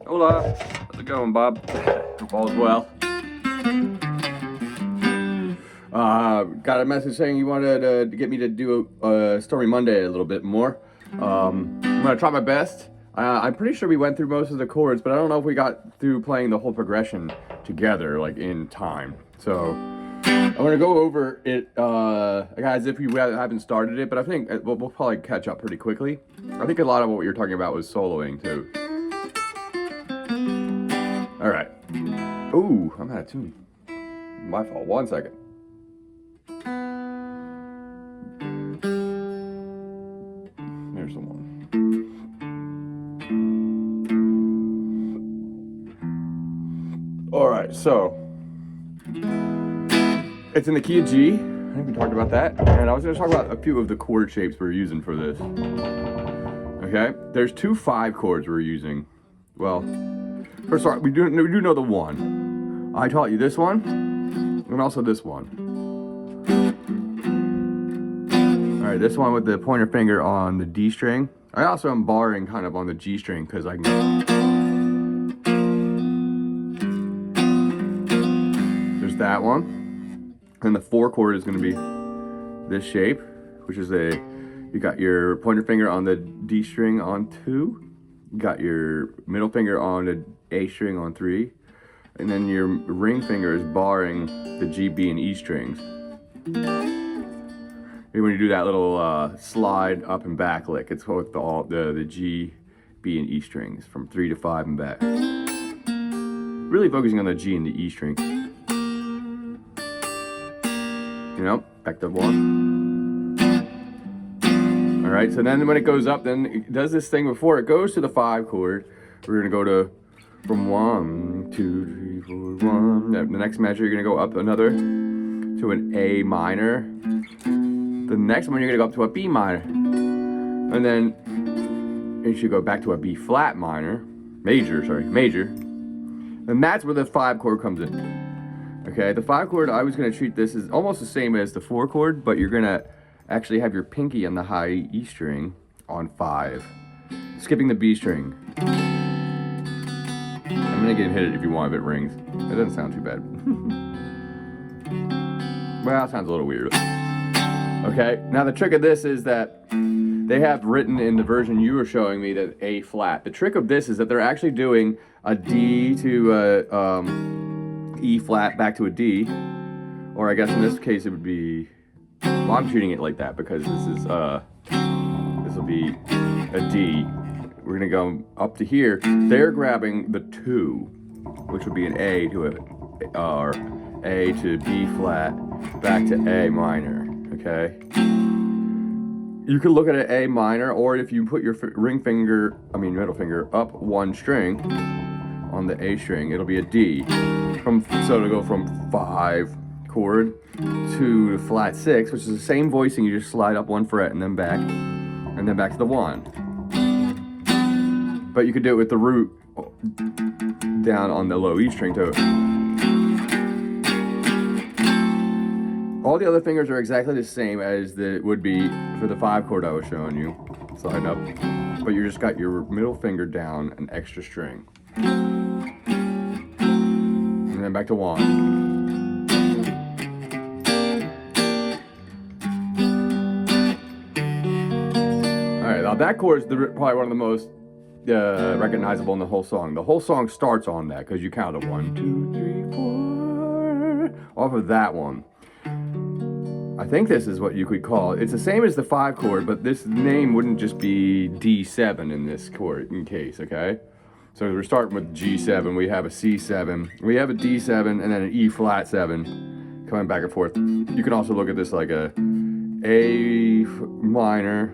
Hola. How's it going, Bob? Hope all's well. Got a message saying you wanted to get me to do Stormy Monday a little bit more. I'm gonna try my best. I'm pretty sure we went through most of the chords, but I don't know if we got through playing the whole progression together, like in time. So I'm gonna go over it, guys, if we haven't started it, but I think we'll probably catch up pretty quickly. I think a lot of what you're talking about was soloing too. All right. Ooh, I'm out of tune. My fault. 1 second. There's the one. All right, so it's in the key of G. I think we talked about that. And I was going to talk about a few of the chord shapes we're using for this. Okay, there's 2 5 chords we're using. Well, first of all, we do know the one. I taught you this one, and also this one. All right, this one with the pointer finger on the D string. I also am barring kind of on the G string because I can. There's that one. And the 4 chord is going to be this shape, which is you got your pointer finger on the D string on 2. You got your middle finger on the A string on 3. And then your ring finger is barring the G, B, and E strings. And when you do that little slide up and back lick, it's with all the G, B, and E strings from 3 to 5 and back. Really focusing on the G and the E string. You know, back to 1. All right, so then when it goes up, then it does this thing before it goes to the 5 chord. We're gonna go to from 1, 2, 3, 4, 1. The next measure, you're gonna go up another to an A minor. The next one, you're gonna go up to a B minor. And then you should go back to a B flat major. And that's where the 5 chord comes in. Okay, the 5 chord, I was gonna treat this as almost the same as the 4 chord, but you're gonna actually have your pinky on the high E string on 5, skipping the B string. I'm gonna get hit it if you want if it rings. It doesn't sound too bad. Well, it sounds a little weird. Okay, now the trick of this is that they have written in the version you were showing me that A flat. The trick of this is that they're actually doing a D to E flat back to a D, or I guess in this case it would be. Well, I'm treating it like that because this will be a D. We're gonna go up to here. They're grabbing the 2, which would be an A to or A to B flat, back to A minor. Okay. You could look at an A minor, or if you put your middle finger up 1 string on the A string, it'll be a D. So to go from 5 chord to the flat 6, which is the same voicing. You just slide up 1 fret and then back to the 1. But you could do it with the root down on the low E string too. All the other fingers are exactly the same as it would be for the 5 chord I was showing you. Slide up, but you just got your middle finger down an extra string. And then back to 1. Alright, now that chord is probably one of the most recognizable in the whole song. The whole song starts on that because you count it 1, 2, 3, 4 off of that one. I think this is what you could call it. It's the same as the 5 chord, but this name wouldn't just be D7 in this chord in case, okay? So we're starting with G7, we have a C7, we have a D7, and then an E flat 7, coming back and forth. You can also look at this like a A minor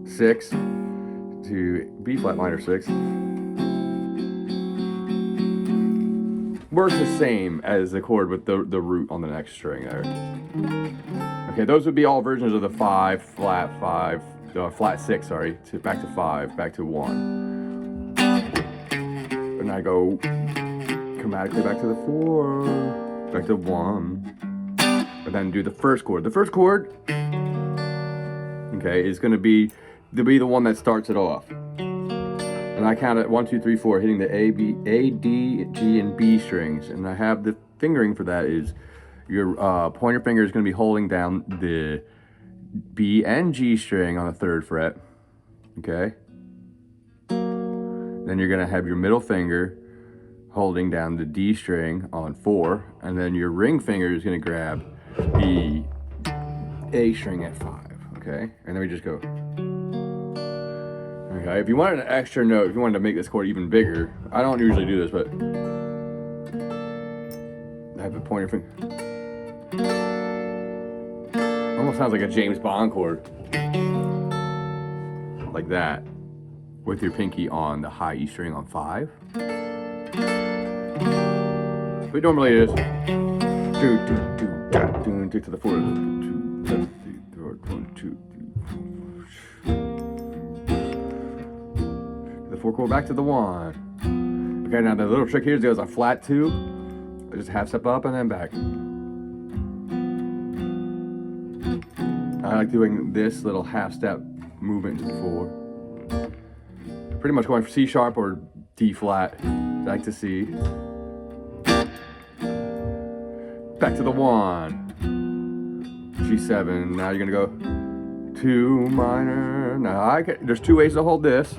6 to B flat minor 6. Works the same as the chord with the root on the next string there. Okay, those would be all versions of the 5, flat 5, flat 6, sorry, back to 5, back to 1. And I go chromatically back to the 4, back to 1, and then do the first chord. The first chord, okay, is going to be the one that starts it off. And I count it 1, 2, 3, 4, hitting the A, B, A, D, G, and B strings. And I have the fingering for that is your pointer finger is going to be holding down the B and G string on the 3rd fret. Okay. Then you're going to have your middle finger holding down the D string on 4, and then your ring finger is going to grab the A string at 5. Okay, and then we just go. Okay, if you wanted an extra note, if you wanted to make this chord even bigger, I don't usually do this, but I have the pointer finger. Almost sounds like a James Bond chord. Like that, with your pinky on the high E string on 5. But normally it is do to the 4, 2, 7, 3, 4, 1, 2, 3, 4. The 4 chord back to the 1. Okay, now the little trick here is a flat 2. Just half step up and then back. I like doing this little half step movement to the 4. Pretty much going for C sharp or D flat, back to C. Back to the 1. G7. Now you're gonna go 2 minor. Now there's 2 ways to hold this.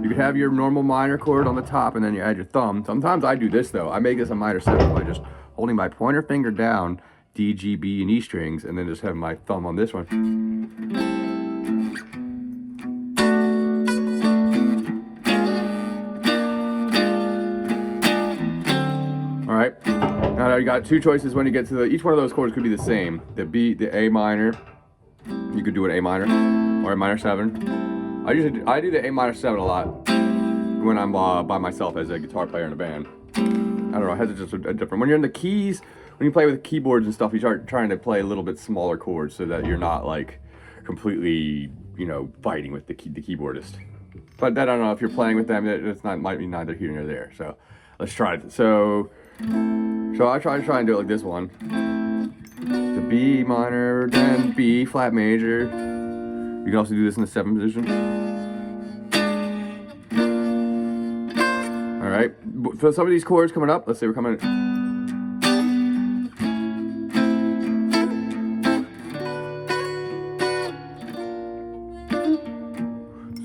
You could have your normal minor chord on the top and then you add your thumb. Sometimes I do this though. I make this a minor 7 by just holding my pointer finger down, D, G, B, and E strings, and then just have my thumb on this one. Alright, now you got 2 choices when you get to each one of those chords could be the same. The B, the A minor, you could do an A minor or a minor 7. I do the A minor 7 a lot when I'm by myself as a guitar player in a band. I don't know, it has just a different, when you're in the keys, when you play with keyboards and stuff, you start trying to play a little bit smaller chords so that you're not like completely, fighting with the keyboardist. But I don't know, if you're playing with them, might be neither here nor there. So let's try it. So I try and do it like this one. The B minor, then B flat major. You can also do this in the 7th position. All right. For some of these chords coming up, let's say we're coming.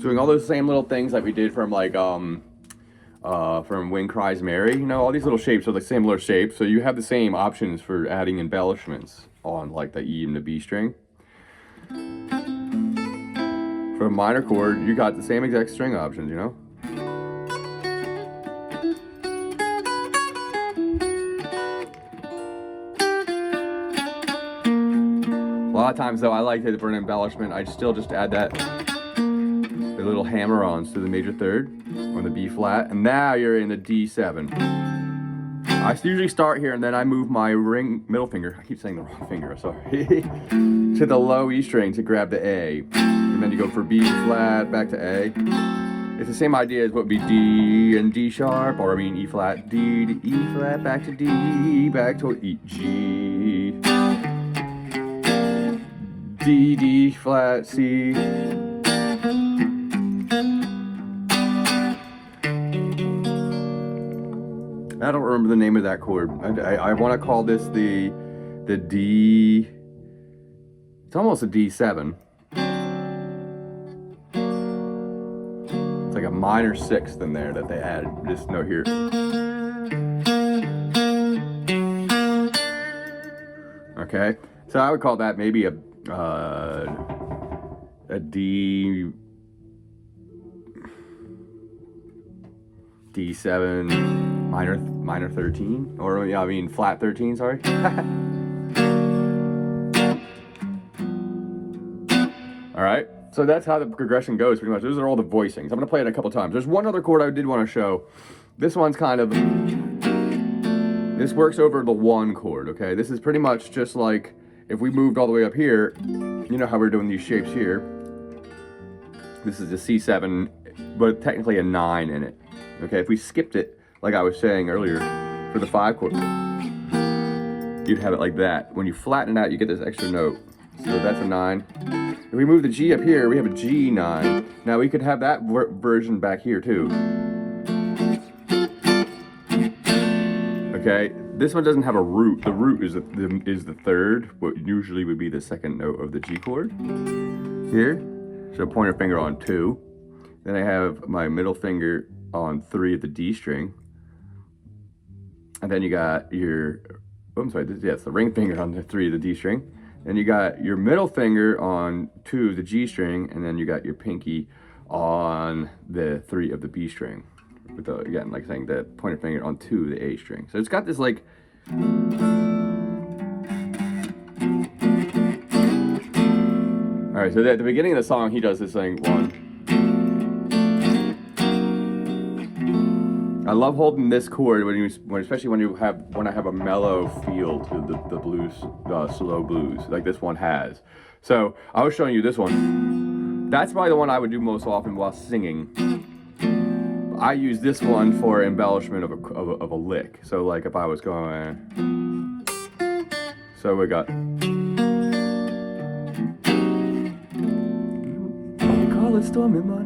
Doing all those same little things like we did from from Wind Cries Mary, all these little shapes are the same little shapes, so you have the same options for adding embellishments on like the E and the B string. For a minor chord, you got the same exact string options, A lot of times though, I like it for an embellishment, I still just add that little hammer-ons to the major 3rd on the B flat, and now you're in the D7. I usually start here and then I move my middle finger, I keep saying the wrong finger, sorry, to the low E string to grab the A, and then you go for B flat back to A. It's the same idea as what would be D and D sharp, or E flat, D to E flat, back to D, back to E, G, D, D flat, C. I don't remember the name of that chord. I want to call this the D. It's almost a D7. It's like a minor 6th in there that they added. This note here. Okay, so I would call that maybe a D. D7 minor 13, or flat 13, sorry. All right, so that's how the progression goes pretty much. Those are all the voicings. I'm gonna play it a couple times. There's one other chord I did want to show. This one's this works over the 1 chord, okay? This is pretty much just like if we moved all the way up here, you know how we're doing these shapes here. This is a C7, but technically a 9 in it. Okay, if we skipped it, like I was saying earlier, for the 5 chord, you'd have it like that. When you flatten it out, you get this extra note. So that's a 9. If we move the G up here, we have a G9. Now we could have that version back here too. Okay, this one doesn't have a root. The root is the third, what usually would be the second note of the G chord. Here, so pointer finger on 2. Then I have my middle finger on 3 of the D string. And then you got your, oh, I'm sorry, it's the ring finger on the 3 of the D string. Then you got your middle finger on 2 of the G string, and then you got your pinky on the 3 of the B string. With the, again, like saying, the pointer finger on 2 of the A string. So it's got this like, all right, so at the beginning of the song, he does this thing, 1. I love holding this chord especially when I have a mellow feel to the blues, slow blues, like this one has. So I was showing you this one. That's probably the one I would do most often while singing. I use this one for embellishment of a lick. So like if I was going, so we got. We call it Stormy Monday.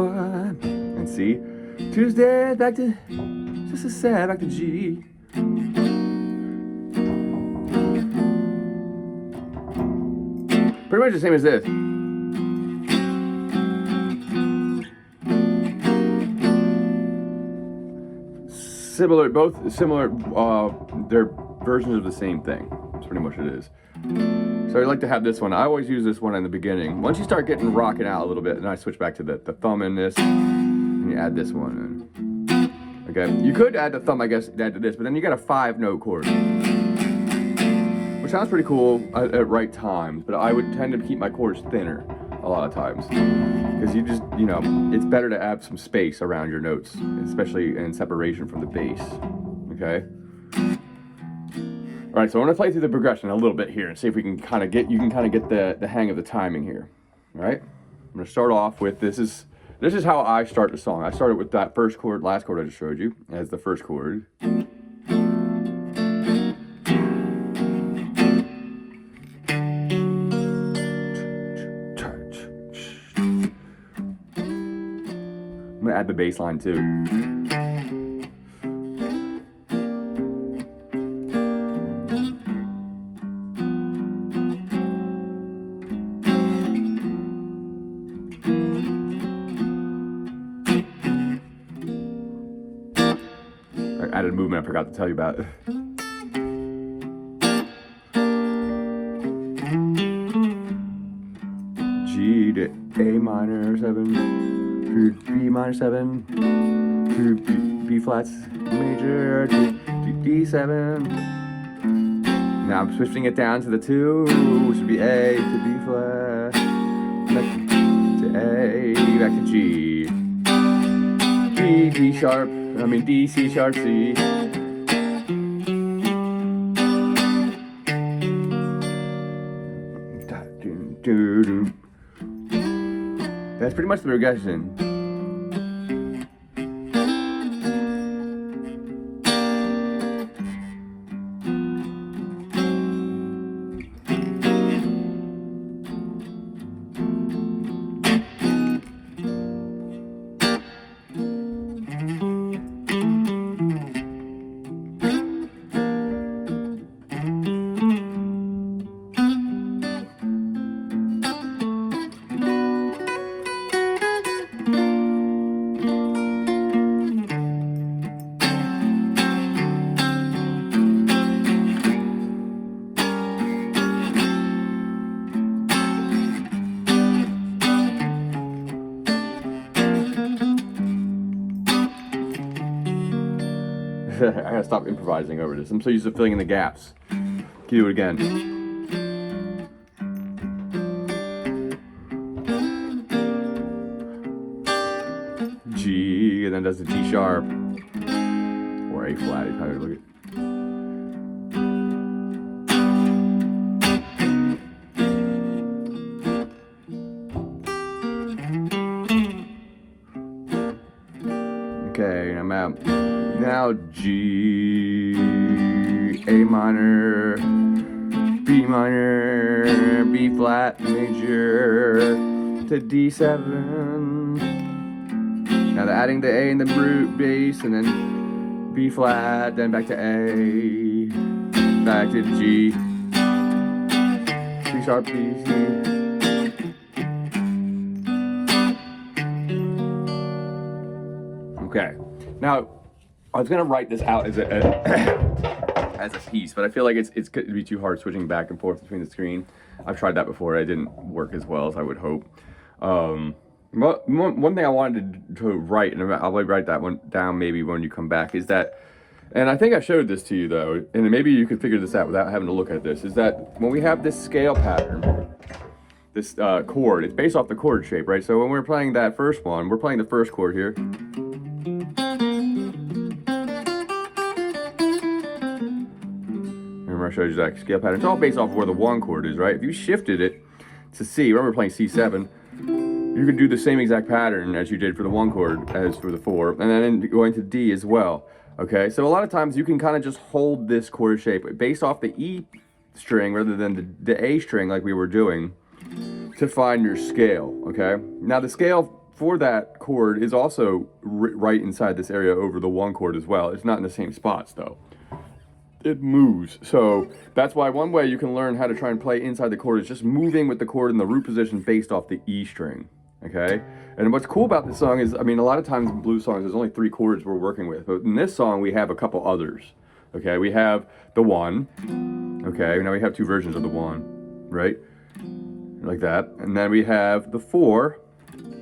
And C, Tuesday back to just a sad back to G. Pretty much the same as this. Similar, both similar. They're versions of the same thing. That's pretty much what it is. So I like to have this one. I always use this one in the beginning. Once you start getting rocking out a little bit, then I switch back to the thumb in this, and you add this one in. Okay, you could add the thumb, I guess, add to this, but then you got a 5-note chord, which sounds pretty cool at right times, but I would tend to keep my chords thinner a lot of times, because you just, you know, it's better to add some space around your notes, especially in separation from the bass, okay? All right, so I want to play through the progression a little bit here and see if we can kind of get the hang of the timing here. All right, I'm going to start off with this is how I start the song. I started with that first chord, last chord I just showed you as the first chord. I'm going to add the bass line too. Added movement I forgot to tell you about. G to A minor 7, to B minor 7, to B flats major, to D7. Now I'm switching it down to the 2, which would be A to B flat, back to A, back to G, G, D sharp. D, C sharp, C. That's pretty much the progression. I gotta stop improvising over this. I'm so used to filling in the gaps. Can you do it again? G, and then does the G sharp or A flat. How do you look at? Okay, I'm out. Now G, A minor, B minor, B flat major to D7. Now they're adding the A in the root bass, and then B flat, then back to A, back to G, C sharp, B, C. Okay, now I was gonna write this out as as a piece, but I feel like it's going to be too hard switching back and forth between the screen. I've tried that before. It didn't work as well as I would hope. But one thing I wanted to write, and I'll write that one down maybe when you come back, is that, and I think I showed this to you though, and maybe you could figure this out without having to look at this, is that when we have this scale pattern, this chord, it's based off the chord shape, right? So when we're playing that first one, we're playing the first chord here. Remember I showed you that scale pattern. It's all based off of where the 1 chord is, right? If you shifted it to C, remember we're playing C7, you could do the same exact pattern as you did for the 1 chord as for the 4, and then going to D as well. Okay, so a lot of times you can kind of just hold this chord shape based off the E string rather than the A string like we were doing to find your scale, okay? Now the scale for that chord is also right inside this area over the 1 chord as well. It's not in the same spots though. It moves. So that's why one way you can learn how to try and play inside the chord is just moving with the chord in the root position based off the E string. Okay? And what's cool about this song is, I mean, a lot of times in blues songs, there's only 3 chords we're working with. But in this song, we have a couple others. Okay? We have the 1. Okay? Now we have 2 versions of the 1. Right? Like that. And then we have the 4,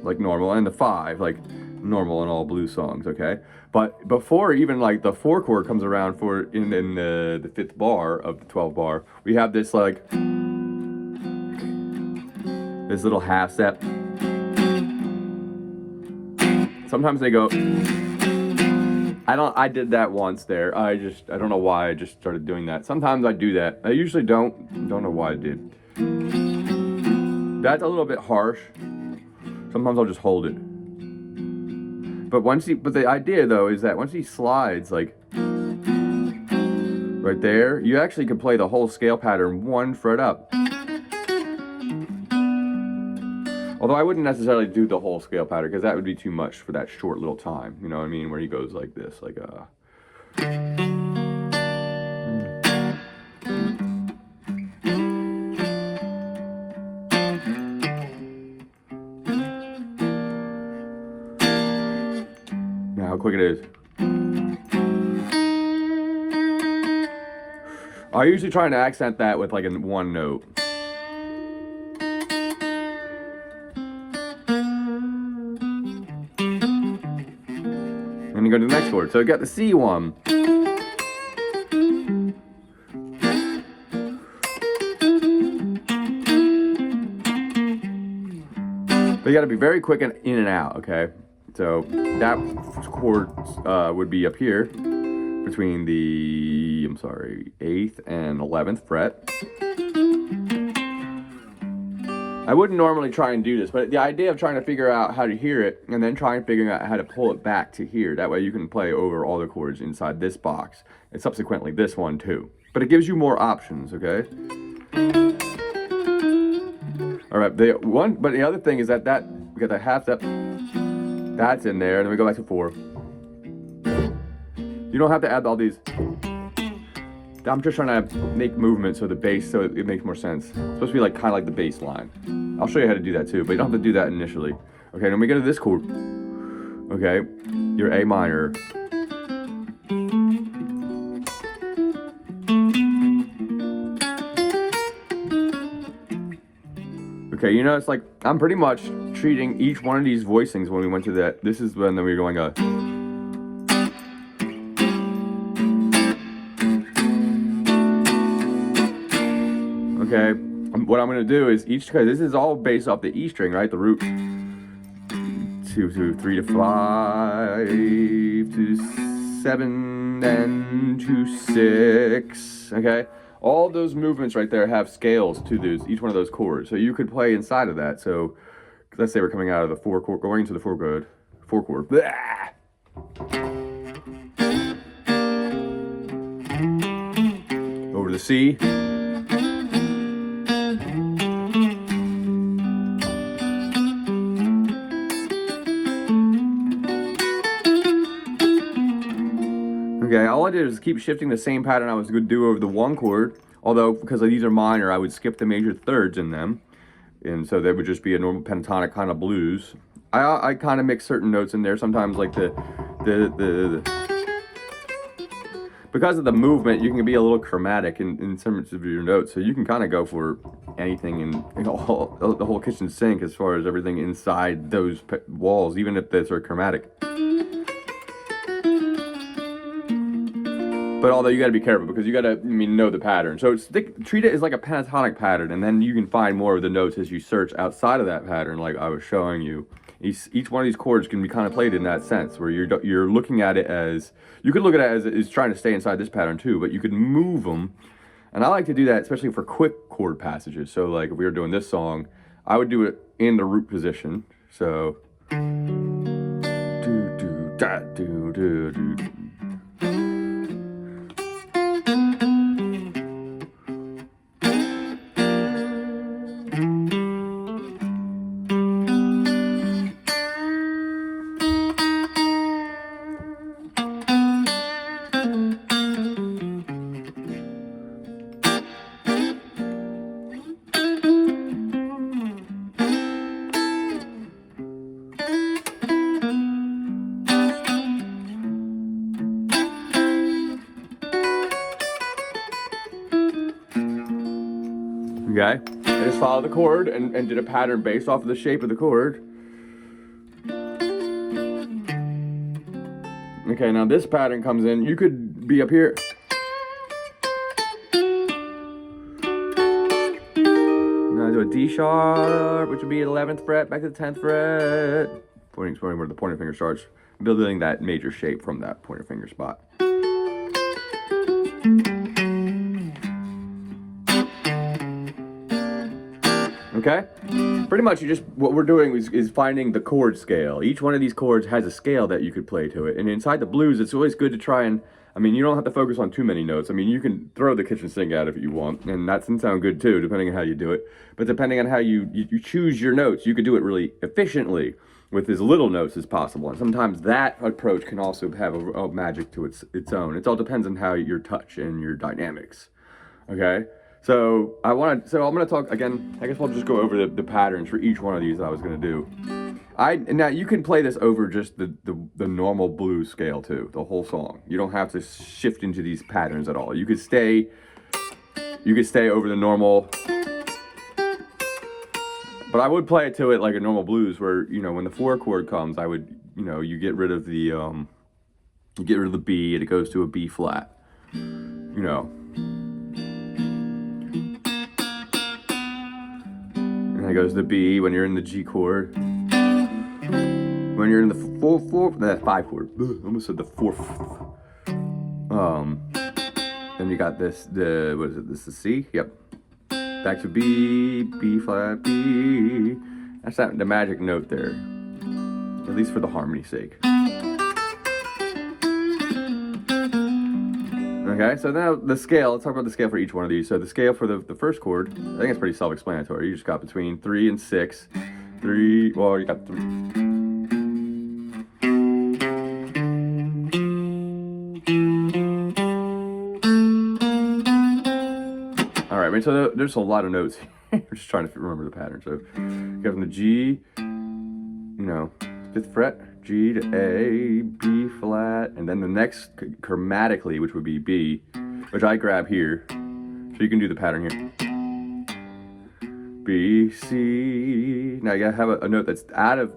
like normal, and the 5, like normal in all blues songs. Okay? But before even like the 4 chord comes around for in the 5th bar of the 12 bar, we have this like this little half step. Sometimes they go. I did that once there. I don't know why I just started doing that. Sometimes I do that. I usually don't. Don't know why I did. That's a little bit harsh. Sometimes I'll just hold it. But the idea though is that once he slides like right there, you actually can play the whole scale pattern 1 fret up. Although I wouldn't necessarily do the whole scale pattern because that would be too much for that short little time. You know what I mean? Where he goes like this, like Now how quick it is. I usually try and accent that with like a 1 note. And you go to the next chord. So you got the C one. But you got to be very quick and in and out, okay? So that chord would be up here between the, 8th and 11th fret. I wouldn't normally try and do this, but the idea of trying to figure out how to hear it and then trying to figure out how to pull it back to here, that way you can play over all the chords inside this box and subsequently this one too. But it gives you more options, okay? All right, but the other thing is that we got the half step, that's in there, and then we go back to 4. You don't have to add all these. I'm just trying to make movement so the bass, so it makes more sense. It's supposed to be like kind of like the bass line. I'll show you how to do that too, but you don't have to do that initially. Okay, then we go to this chord. Okay, your A minor. Okay, you know, it's like I'm pretty much treating each one of these voicings when we went to that. This is when we were going okay, what I'm going to do is because this is all based off the E string, right? The root 2 to 3 to 5 to 7 and to 6. Okay, all those movements right there have scales to each one of those chords, so you could play inside of that. So let's say we're coming out of the 4 chord, going to the 4 chord. Blah! Over to the C. Okay, all I did is keep shifting the same pattern I was going to do over the 1 chord, although because these are minor, I would skip the major thirds in them, and so they would just be a normal pentatonic kind of blues. I kind of mix certain notes in there, sometimes like the because of the movement, you can be a little chromatic in some of your notes, so you can kind of go for anything in the whole kitchen sink as far as everything inside those walls, even if those are chromatic. But although you got to be careful because you got to, know the pattern. So treat it as like a pentatonic pattern, and then you can find more of the notes as you search outside of that pattern, like I was showing you. Each one of these chords can be kind of played in that sense, where you're looking at it as, you could look at it as trying to stay inside this pattern too, but you could move them. And I like to do that, especially for quick chord passages. So like if we were doing this song, I would do it in the root position. So do do da do do do. Okay, I just followed the chord and did a pattern based off of the shape of the chord. Okay, now this pattern comes in, you could be up here. Now I do a D sharp, which would be 11th fret, back to the 10th fret. Pointing where the pointer finger starts, building that major shape from that pointer finger spot. Okay? Pretty much what we're doing is finding the chord scale. Each one of these chords has a scale that you could play to it. And inside the blues, it's always good to try and, you don't have to focus on too many notes. You can throw the kitchen sink out if you want, and that can sound good too, depending on how you do it. But depending on how you choose your notes, you could do it really efficiently with as little notes as possible. And sometimes that approach can also have a magic to its own. It all depends on how your touch and your dynamics. Okay? So I'm going to talk again. I guess we'll just go over the patterns for each one of these that I was going to do. Now you can play this over just the normal blues scale too, the whole song. You don't have to shift into these patterns at all. You could stay over the normal. But I would play it to it like a normal blues, where when the 4 chord comes, I would you get rid of the B and it goes to a B flat. And it goes to B when you're in the G chord. When you're in the 5 chord. I almost said the 4th. Then you got this. What is it? This is C. Yep. Back to B, B flat, B. That's the magic note there. At least for the harmony's sake. Okay, so now the scale, let's talk about the scale for each one of these. So the scale for the first chord, I think it's pretty self-explanatory. You just got between 3 and 6. 3, well, you got 3. All right, so there's a lot of notes here. I'm just trying to remember the pattern. So you go from the G, 5th fret, G to A, B flat, and then the next chromatically, which would be B, which I grab here. So you can do the pattern here. B, C. Now you gotta have a note that's out of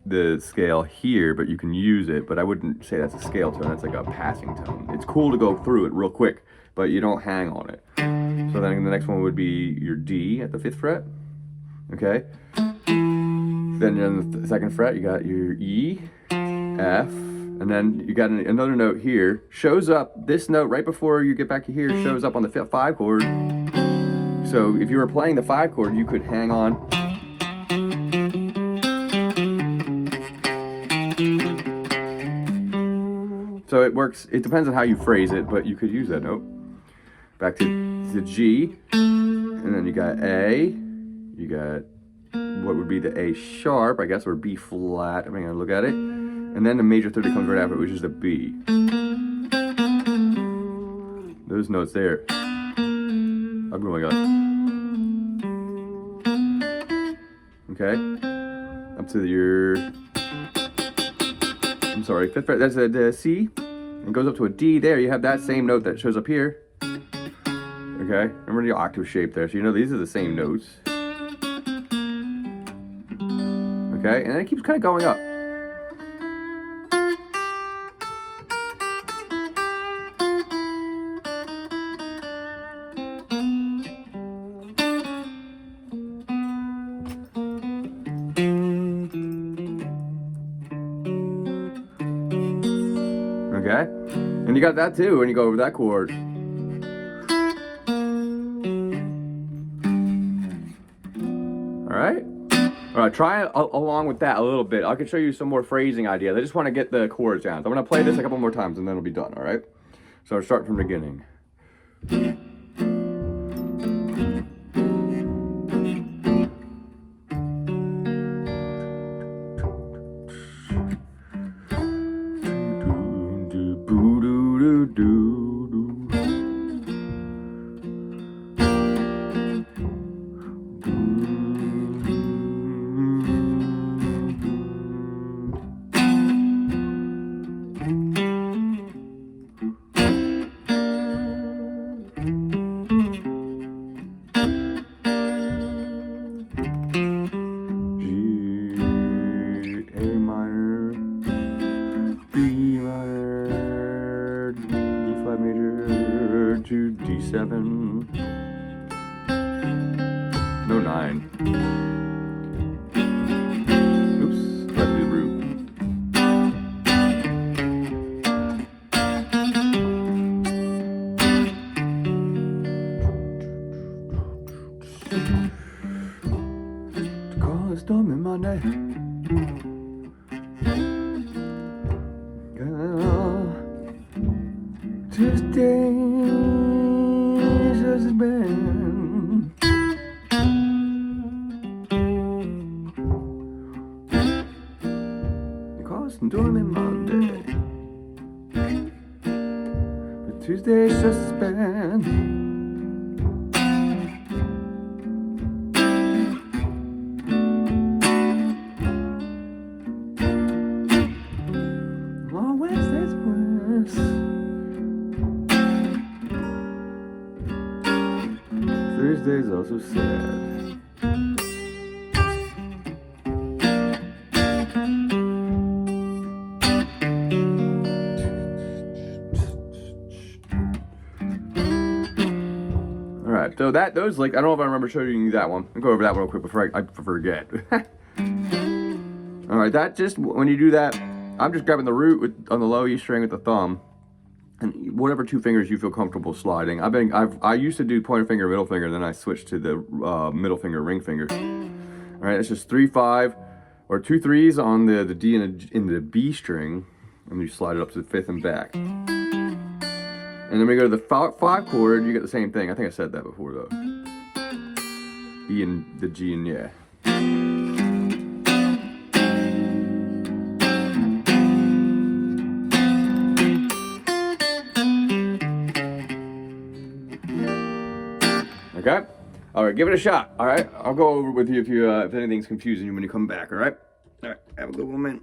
the scale here, but you can use it, but I wouldn't say that's a scale tone, that's like a passing tone. It's cool to go through it real quick, but you don't hang on it. So then the next one would be your D at the 5th fret, okay? Then on the 2nd fret, you got your E, F, and then you got another note here. Shows up, this note right before you get back to here shows up on the 5 chord. So if you were playing the 5 chord, you could hang on. So it works, it depends on how you phrase it, but you could use that note. Back to the G, and then you got A, you got what would be the A sharp, I guess, or B flat, I'm gonna look at it. And then the major third that comes right after it, which is the B. those notes there. Oh my god. Okay. Up to your, I'm sorry, fifth fret. That's a C. It goes up to a D there. You have that same note that shows up here. Okay. Remember the octave shape there. So you know these are the same notes. Okay. And then it keeps kind of going up. Okay, and you got that too when you go over that chord. All right, try it along with that a little bit. I can show you some more phrasing ideas. I just want to get the chords down. So I'm going to play this a couple more times and then it'll be done, all right? So I'll start from the beginning. To D7, no 9. Oops, left the root. Call it Stormy Monday. Tuesday. Stormy Monday, but Tuesday's just a band. On Wednesday's worse. Thursday's also sad. Alright, so those like, I don't know if I remember showing you that one. I'll go over that one real quick before I forget. Alright, that just, when you do that, I'm just grabbing the root on the low E string with the thumb, and whatever two fingers you feel comfortable sliding. I used to do pointer finger, middle finger, then I switched to the middle finger, ring finger. Alright, it's just 3-5, or 2 3s on the D in the B string, and you slide it up to the 5th and back. And then we go to the 5 chord, you get the same thing. I think I said that before though. E and the G and yeah. Okay? Alright, give it a shot. Alright? I'll go over with you if anything's confusing you when you come back, alright? Alright, have a good one, man.